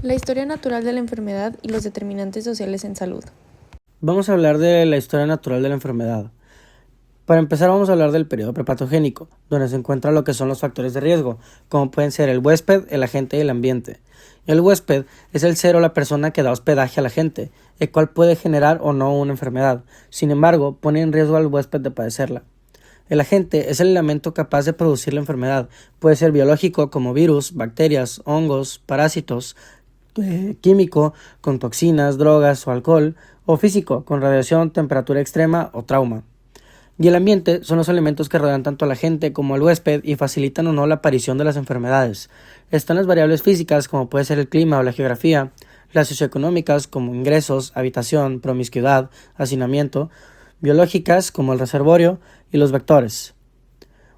La historia natural de la enfermedad y los determinantes sociales en salud. Vamos a hablar de la historia natural de la enfermedad. Para empezar vamos a hablar del periodo prepatogénico, donde se encuentran lo que son los factores de riesgo, como pueden ser el huésped, el agente y el ambiente. El huésped es el ser o la persona que da hospedaje al agente, el cual puede generar o no una enfermedad. Sin embargo, pone en riesgo al huésped de padecerla. El agente es el elemento capaz de producir la enfermedad. Puede ser biológico como virus, bacterias, hongos, parásitos, químico con toxinas, drogas o alcohol, o físico con radiación, temperatura extrema o trauma. Y el ambiente son los elementos que rodean tanto a la gente como al huésped y facilitan o no la aparición de las enfermedades. Están las variables físicas como puede ser el clima o la geografía, las socioeconómicas como ingresos, habitación, promiscuidad, hacinamiento, biológicas como el reservorio y los vectores.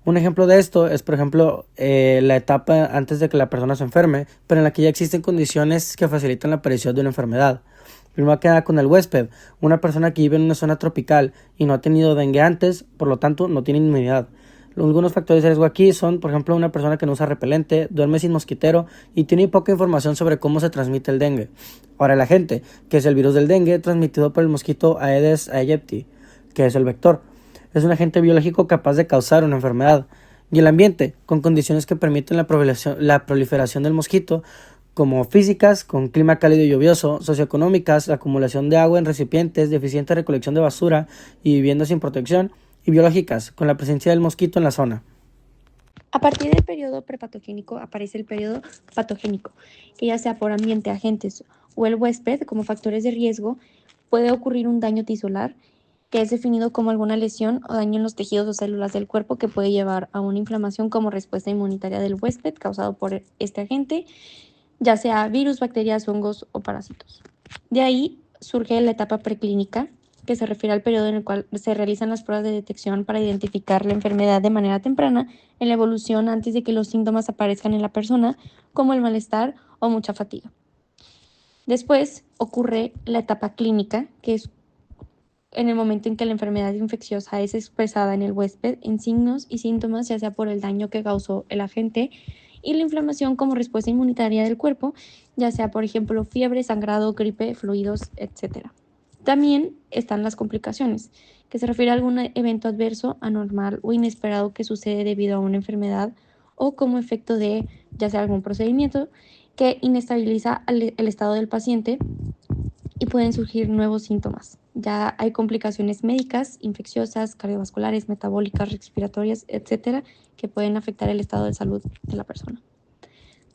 Un ejemplo de esto es, por ejemplo, la etapa antes de que la persona se enferme, pero en la que ya existen condiciones que facilitan la aparición de una enfermedad. Primero queda con el huésped, una persona que vive en una zona tropical y no ha tenido dengue antes, por lo tanto no tiene inmunidad. Algunos factores de riesgo aquí son, por ejemplo, una persona que no usa repelente, duerme sin mosquitero y tiene poca información sobre cómo se transmite el dengue. Ahora la gente, que es el virus del dengue transmitido por el mosquito Aedes aegypti, que es el vector. Es un agente biológico capaz de causar una enfermedad. Y el ambiente, con condiciones que permiten la proliferación del mosquito, como físicas, con clima cálido y lluvioso, socioeconómicas, la acumulación de agua en recipientes, deficiente recolección de basura y viviendas sin protección, y biológicas, con la presencia del mosquito en la zona. A partir del periodo prepatogénico aparece el periodo patogénico, que ya sea por ambiente, agentes o el huésped como factores de riesgo, puede ocurrir un daño tisular, que es definido como alguna lesión o daño en los tejidos o células del cuerpo que puede llevar a una inflamación como respuesta inmunitaria del huésped causado por este agente, ya sea virus, bacterias, hongos o parásitos. De ahí surge la etapa preclínica, que se refiere al periodo en el cual se realizan las pruebas de detección para identificar la enfermedad de manera temprana en la evolución antes de que los síntomas aparezcan en la persona, como el malestar o mucha fatiga. Después ocurre la etapa clínica, que es en el momento en que la enfermedad infecciosa es expresada en el huésped en signos y síntomas, ya sea por el daño que causó el agente y la inflamación como respuesta inmunitaria del cuerpo, ya sea por ejemplo fiebre, sangrado, gripe, fluidos, etc. También están las complicaciones, que se refiere a algún evento adverso, anormal o inesperado que sucede debido a una enfermedad o como efecto de ya sea algún procedimiento que inestabiliza el estado del paciente y pueden surgir nuevos síntomas. Ya hay complicaciones médicas, infecciosas, cardiovasculares, metabólicas, respiratorias, etcétera, que pueden afectar el estado de salud de la persona.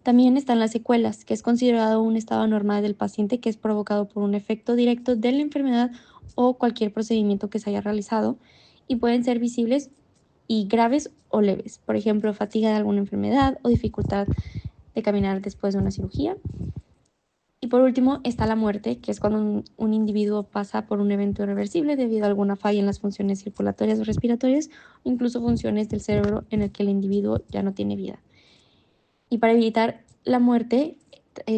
También están las secuelas, que es considerado un estado anormal del paciente que es provocado por un efecto directo de la enfermedad o cualquier procedimiento que se haya realizado y pueden ser visibles y graves o leves, por ejemplo, fatiga de alguna enfermedad o dificultad de caminar después de una cirugía. Y por último está la muerte, que es cuando un individuo pasa por un evento irreversible debido a alguna falla en las funciones circulatorias o respiratorias, o incluso funciones del cerebro en el que el individuo ya no tiene vida. Y para evitar la muerte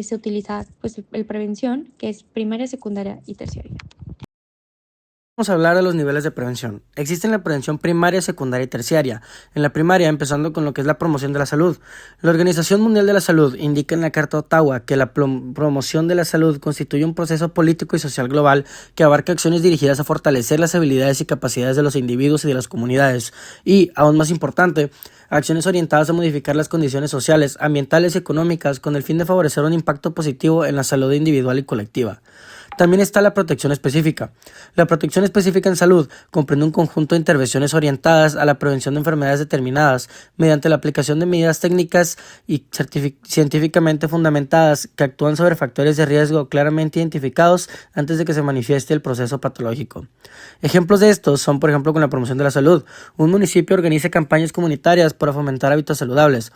se utiliza el prevención, que es primaria, secundaria y terciaria. Vamos a hablar de los niveles de prevención. Existen la prevención primaria, secundaria y terciaria. En la primaria, empezando con lo que es la promoción de la salud. La Organización Mundial de la Salud indica en la Carta de Ottawa que la promoción de la salud constituye un proceso político y social global que abarca acciones dirigidas a fortalecer las habilidades y capacidades de los individuos y de las comunidades. Y, aún más importante, acciones orientadas a modificar las condiciones sociales, ambientales y económicas con el fin de favorecer un impacto positivo en la salud individual y colectiva. También está la protección específica. La protección específica en salud comprende un conjunto de intervenciones orientadas a la prevención de enfermedades determinadas mediante la aplicación de medidas técnicas y científicamente fundamentadas que actúan sobre factores de riesgo claramente identificados antes de que se manifieste el proceso patológico. Ejemplos de estos son, por ejemplo, con la promoción de la salud. Un municipio organiza campañas comunitarias para fomentar hábitos saludables.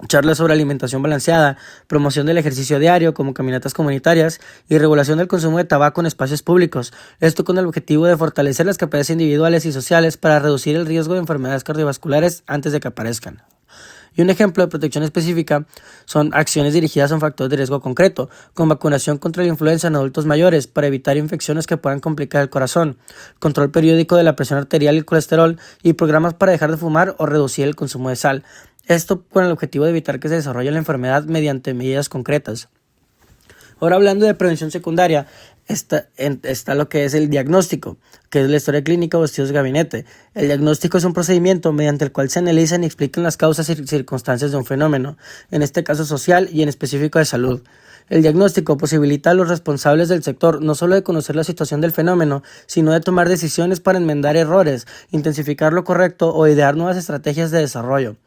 Charlas sobre alimentación balanceada, promoción del ejercicio diario como caminatas comunitarias y regulación del consumo de tabaco en espacios públicos. Esto con el objetivo de fortalecer las capacidades individuales y sociales para reducir el riesgo de enfermedades cardiovasculares antes de que aparezcan. Y un ejemplo de protección específica son acciones dirigidas a un factor de riesgo concreto, con vacunación contra la influenza en adultos mayores para evitar infecciones que puedan complicar el corazón, control periódico de la presión arterial y el colesterol y programas para dejar de fumar o reducir el consumo de sal. Esto con el objetivo de evitar que se desarrolle la enfermedad mediante medidas concretas. Ahora hablando de prevención secundaria, está lo que es el diagnóstico, que es la historia clínica o estudios de gabinete. El diagnóstico es un procedimiento mediante el cual se analizan y explican las causas y circunstancias de un fenómeno, en este caso social y en específico de salud. El diagnóstico posibilita a los responsables del sector no solo de conocer la situación del fenómeno, sino de tomar decisiones para enmendar errores, intensificar lo correcto o idear nuevas estrategias de desarrollo.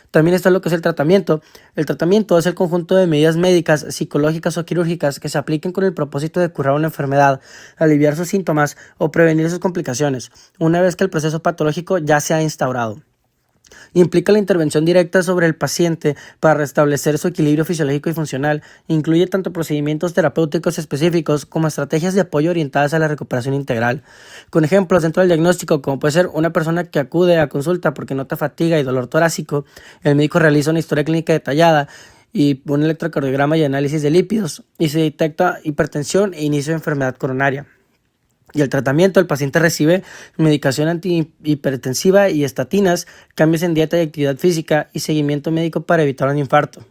También está lo que es el tratamiento. El tratamiento es el conjunto de medidas médicas, psicológicas o quirúrgicas que se apliquen con el propósito de curar una enfermedad, aliviar sus síntomas o prevenir sus complicaciones, una vez que el proceso patológico ya se ha instaurado. Implica la intervención directa sobre el paciente para restablecer su equilibrio fisiológico y funcional. Incluye tanto procedimientos terapéuticos específicos como estrategias de apoyo orientadas a la recuperación integral. Con ejemplos dentro del diagnóstico, como puede ser una persona que acude a consulta porque nota fatiga y dolor torácico, el médico realiza una historia clínica detallada y un electrocardiograma y análisis de lípidos y se detecta hipertensión e inicio de enfermedad coronaria. Y el tratamiento, el paciente recibe medicación antihipertensiva y estatinas, cambios en dieta y actividad física y seguimiento médico para evitar un infarto.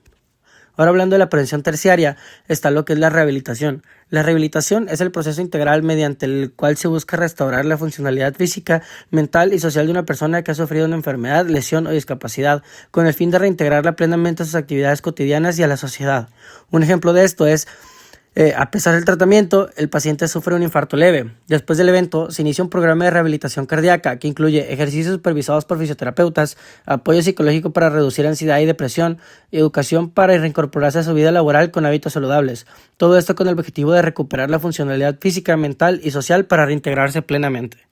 Ahora hablando de la prevención terciaria, está lo que es la rehabilitación. La rehabilitación es el proceso integral mediante el cual se busca restaurar la funcionalidad física, mental y social de una persona que ha sufrido una enfermedad, lesión o discapacidad, con el fin de reintegrarla plenamente a sus actividades cotidianas y a la sociedad. Un ejemplo de esto es a pesar del tratamiento, el paciente sufre un infarto leve. Después del evento, se inicia un programa de rehabilitación cardíaca que incluye ejercicios supervisados por fisioterapeutas, apoyo psicológico para reducir ansiedad y depresión, educación para reincorporarse a su vida laboral con hábitos saludables. Todo esto con el objetivo de recuperar la funcionalidad física, mental y social para reintegrarse plenamente.